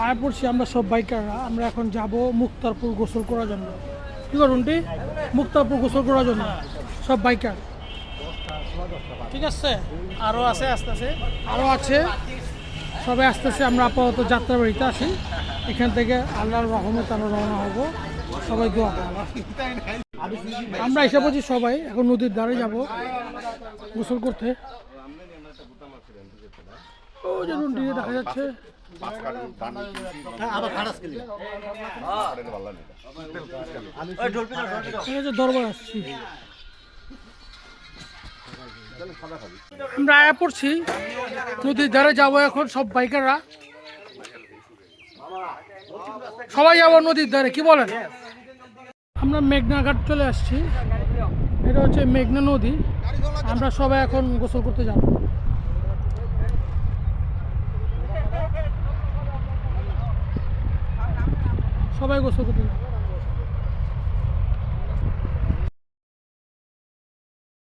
আয় পড়ছি আমরা সব বাইকাররা। আমরা এখন যাব মুক্তারপুর গোসল করার জন্য। কী করুনটি? মুক্তারপুর গোসল করার জন্য সব বাইকার। ঠিক আছে, আরো আছে আস্তে আস্তে। আরও আছে, সবাই আসতেছে। আমরা আপাতত যাত্রাবাড়িতে আছি। এখান থেকে আল্লাহর রহমতে আমরা রওনা হব। সবাই দোয়া করুন। আমরা এসে বলছি সবাই এখন নদীর ধারে যাব গোসল করতে। ও যে রুনটি দেখা যাচ্ছে। ঠিক আছে, দরবার আসছি। আমরা আয়া পড়ছি, নদীর ধারে যাবো এখন সব বাইকাররা। সবাই যাবো নদীর ধারে, কি বলেন? আমরা মেঘনা ঘাট চলে আসছি। এটা হচ্ছে মেঘনা নদী। আমরা সবাই এখন গোসল করতে যাব। সবাই গোসল করতে যাব।